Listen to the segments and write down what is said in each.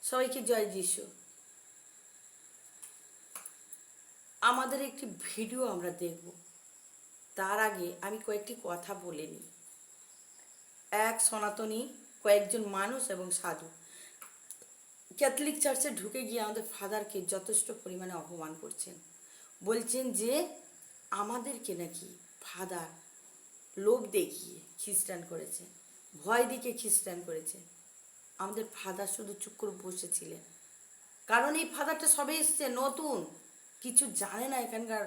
সবাইকে জয় যিশু। আমাদের একটি ভিডিও আমরা দেখব, তার আগে আমি কয়েকটি কথা বলে নিই। এক সনাতনী কয়েকজন মানুষ এবং সাধু ক্যাথলিক চার্চে ঢুকে গিয়ে আমাদের ফাদারকে যথেষ্ট পরিমাণে অপমান করছেন। বলছেন যে আমাদেরকে নাকি ফাদার লোভ দেখিয়ে খ্রিস্টান করেছে, ভয় দিকে খ্রিস্টান করেছে। আমাদের ফাদার শুধু চুপ করে বসেছিলেন, কারণ এই ফাদারটা সবে এসছে, নতুন, কিছু জানে না, এখানকার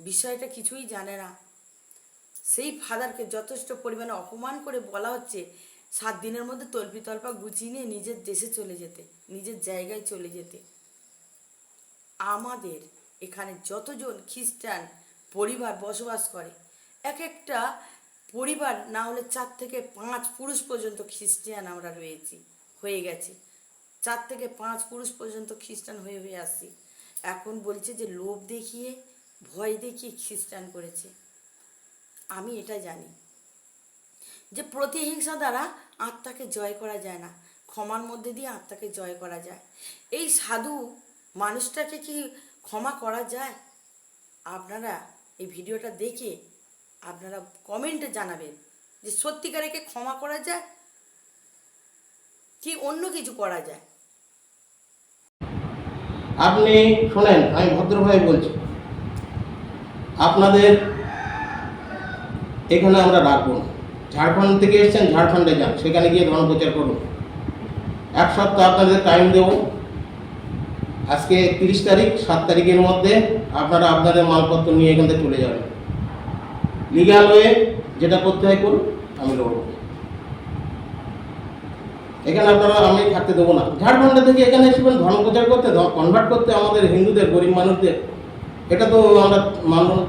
বিষয়টা কিছুই জানে না। সেই ফাদারকে যথেষ্ট পরিমাণে অপমান করে বলা হচ্ছে 7 দিনের মধ্যে তল্পি তল্পা গুছিয়ে নিয়ে নিজের দেশে চলে যেতে, নিজের জায়গায় চলে যেতে। আমাদের এখানে যতজন খ্রিস্টান পরিবার বসবাস করে, এক একটা পরিবার না হলে 4 থেকে 5 পুরুষ পর্যন্ত খ্রিস্টান আমরা হয়ে গেছি। 4 থেকে 5 পুরুষ পর্যন্ত খ্রিস্টান হয়ে আসছি। এখন বলছে যে লোভ দেখিয়ে ভয় দেখিয়ে খ্রিস্টান করেছে। আমি এটা জানি যে প্রতিহিংসা দ্বারা আত্মাকে জয় করা যায় না, ক্ষমার মধ্যে দিয়ে আত্মাকে জয় করা যায়। এই সাধু মানুষটাকে কি ক্ষমা করা যায়? আপনারা এই ভিডিওটা দেখে আপনারা কমেন্টে জানাবেন যে সত্যিকারে কি ক্ষমা করা যায় কি অন্য কিছু করা যায়। আপনি শোনেন, আমি ভদ্রভাবে বলছি, আপনাদের এখানে আমরা রাখবো না। ঝাড়খণ্ড থেকে এসেছেন, ঝাড়খণ্ডে যান, সেখানে গিয়ে ধর্ম প্রচার করুন। 1 সপ্তাহ আপনাদের টাইম দেব। আজকে 30 তারিখ, 7 তারিখের মধ্যে আপনারা আপনাদের মালপত্র নিয়ে এখান থেকে চলে যাবেন। লিগ্যাল ওয়ে যেটা করতে হয় করুন, আমি লড়ব। এখানে আপনারা আমি থাকতে দেবো না। ঝাড়খণ্ড থেকে এখানে এসেছেন ধর্ম প্রচার করতে, কনভার্ট করতে আমাদের হিন্দুদের, গরিব মানুষদের, এটা তো আমরা মানব না।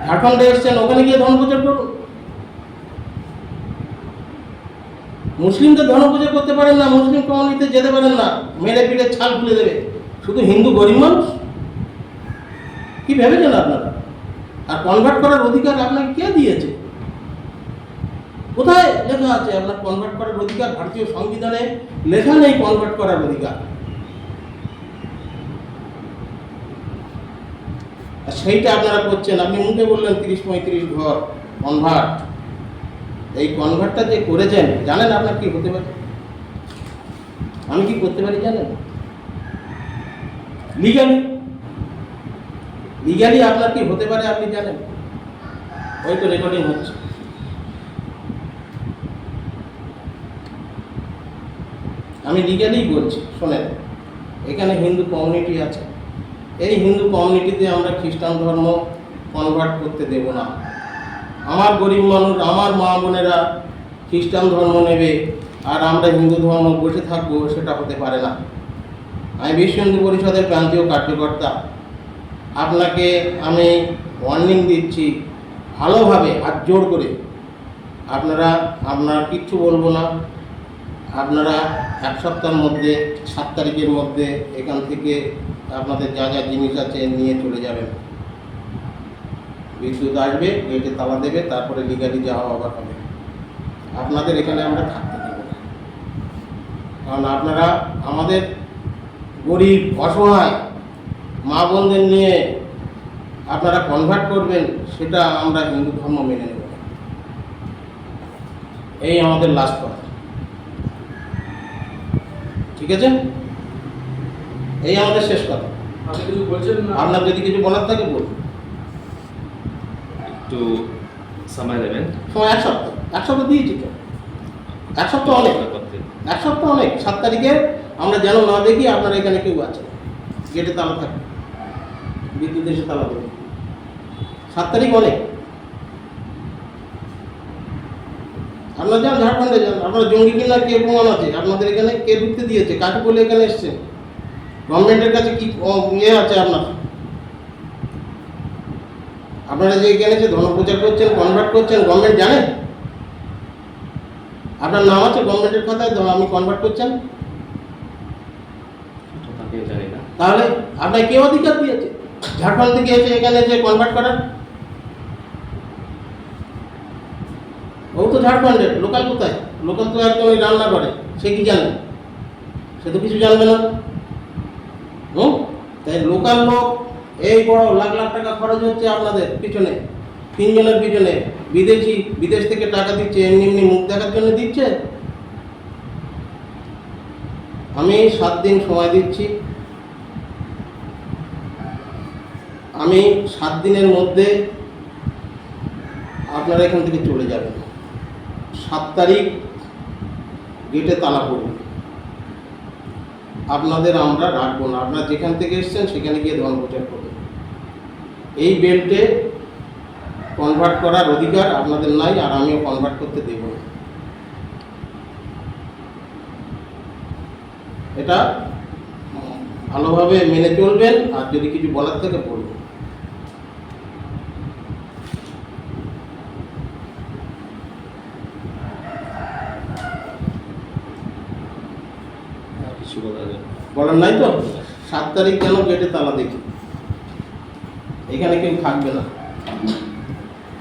ঝাড়খণ্ডে এসেছেন, ওখানে গিয়ে ধর্ম প্রচার করুন। মুসলিমদের ধর্ম প্রচার করতে পারেন না, মুসলিম কমিউনিটিতে যেতে পারেন না, মেরে পিঠে ছাল খুলে দেবে। শুধু হিন্দু গরিব মানুষ কি ভেবেছেন আপনারা? আর কনভার্ট করার অধিকার আপনাকে কে দিয়েছে? কোথায় লেখা আছে আপনার কনভার্ট করার অধিকার? ভারতীয় সংবিধানে লেখা নেই কনভার্ট করার অধিকার। আর সেইটা আপনারা করছেন। আপনি মুখে বললেন 30-35 ঘর কনভার্ট। এই কনভার্টটা যে করেছেন, জানেন আপনার কি হতে পারে? আমি কি করতে পারি জানেন? লিগালি আপনার কি হতে পারে আপনি জানেন? ওই তো রেকর্ডিং হচ্ছে। আমি লিগালি বলছি, শোনেন, এখানে হিন্দু কমিউনিটি আছে। এই হিন্দু কমিউনিটিতে আমরা খ্রিস্টান ধর্ম কনভার্ট করতে দেব না। আমার গরিব মানুষ, আমার মা বোনেরা খ্রিস্টান ধর্ম নেবে আর আমরা হিন্দু ধর্ম বসে থাকবো, সেটা হতে পারে না। আমি বিশ্ব হিন্দু পরিষদের প্রান্তীয় কার্যকর্তা। আপনাকে আমি ওয়ার্নিং দিচ্ছি ভালোভাবে, হাত জোর করে। আপনার কিচ্ছু বলবো না। আপনারা 1 সপ্তাহের মধ্যে, 7 তারিখের মধ্যে এখান থেকে আপনাদের যা যা জিনিস আছে নিয়ে চলে যাবেন। বিদ্যুৎ আসবে, গেটে তালা দেবে, তারপরে লিগালি যাওয়া আবার হবে। আপনাদের এখানে আমরা থাকতে দেব না। কারণ আপনারা আমাদের গরিব অসহায় মা বোনদের নিয়ে আপনারা কনভার্ট করবেন, সেটা আমরা হিন্দু ধর্ম মেনে নেব না। এই আমাদের লাস্ট কথা, ঠিক আছে? এই আমাদের শেষ কথা। আপনি কিছু বলছেন না? আপনার যদি কিছু বলার থাকে বলুন। একটু সময় দেবেন। সময় 1 সপ্তাহ। 1 সপ্তাহ দিয়েছি তো। 1 সপ্তাহ অনেক। 1 সপ্তাহ অনেক। 7 তারিখে আমরা যেন না দেখি আপনারা এখানে কেউ আছে, গেটে তালা থাকে, বিদ্যুৎ এসে তালা দেবে। 7 তারিখ অনেক। আপনারা যান, ঝাড়খণ্ডে যান। আপনারা জঙ্গি কিনার কে প্রমাণ আছে? আপনাদের এখানে কে ঢুকতে দিয়েছে? কাকে বলে এখানে এসছেন? গভর্নমেন্টের কাছে কি ইয়ে আছে আপনার? আপনারা যে এখানে যে ধর্ম প্রচার করছেন, কনভার্ট করছেন, গভর্নমেন্ট জানে? আপনার নাম আছে গভর্নমেন্টের খাতায় আমি কনভার্ট করছেন? জানি না। তাহলে আপনাকে কে অধিকার দিয়েছে ঝাড়খণ্ড থেকে এসে এখানে যে কনভার্ট করার? ও তো ঝাড়খণ্ডের, লোকাল কোথায়? লোকাল তো একদমই রান্না করে, সে কি জানে? সে তো কিছু জানবে না। তাই লোকাল লোক এই বড় লাখ লাখ টাকা খরচ হচ্ছে আপনাদের পিছনে, 3 জনের পিছনে। বিদেশ থেকে টাকা দিচ্ছে, এমনি এমনি মুখ দেখার জন্য দিচ্ছে। আমি 7 দিন সময় দিচ্ছি। আমি 7 দিনের মধ্যে আপনারা এখান থেকে চলে যাবেন। 7 তারিখ গেটে তালা পড়বে, আপনাদের আমরা রাখবো না। আপনারা যেখান থেকে এসছেন সেখানে গিয়ে ধর্ম প্রচার করবেন। এই বেল্টে কনভার্ট করার অধিকার আপনাদের নাই, আর আমিও কনভার্ট করতে দেব না। এটা ভালোভাবে মেনে চলবেন, আর যদি কিছু বলার থাকে বলবেন। আর কিছু বলা যাবে না। বলার নাই তো? 7 তারিখ কেন গেটে তালা দেখি, এখানে কেউ থাকবে না।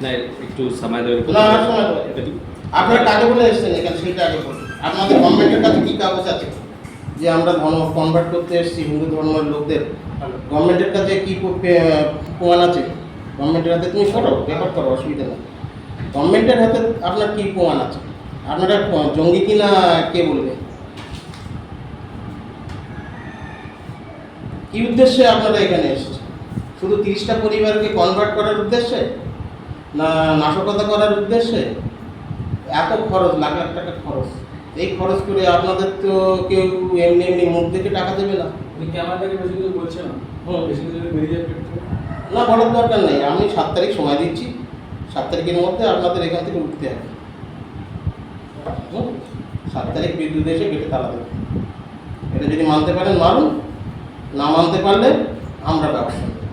না, একটু সময় দেবেন। না, আর সময় দেবেন। আপনারা কাকে বলে এসেছেন এখানে সেটা আগে বলুন। আপনাদের গভর্নমেন্টের কাছে কি কাগজ আছে যে আমরা ধর্ম কনভার্ট করতে এসেছি হিন্দু ধর্মের লোকদের? গভর্নমেন্টের কাছে কি প্রমাণ আছে? গভর্নমেন্টের হাতে তুমি করো, রেকর্ড করো, অসুবিধা নেই। গভর্নমেন্টের হাতে আপনার কি প্রমাণ আছে? আপনারা জঙ্গি কিনা কে বলবে? কি উদ্দেশ্যে আপনারা এখানে এসেছেন? শুধু 30টা পরিবারকে কনভার্ট করার উদ্দেশ্যে, না নাশকতা করার উদ্দেশ্যে? এত খরচ, লাখ লাখ টাকা খরচ। এই খরচ করে আপনাদের তো কেউ এমনি এমনি মুখ দেখে টাকা দেবে না। আপনি ক্যামেরা থেকে বেশি কিছু বলছেন না? বেশি কিছু বেরিয়ে যাবে পেট থেকে। না, বলার দরকার নেই। আমি 7 তারিখ সময় দিচ্ছি। 7 তারিখের মধ্যে আপনাদের এখান থেকে উঠতে হবে। 7 তারিখ বিদ্যুৎ এসে গেটে তালা দেবে। এটা যদি মানতে পারেন মানুন, না মানতে পারলে আমরা ব্যবস্থা নেব।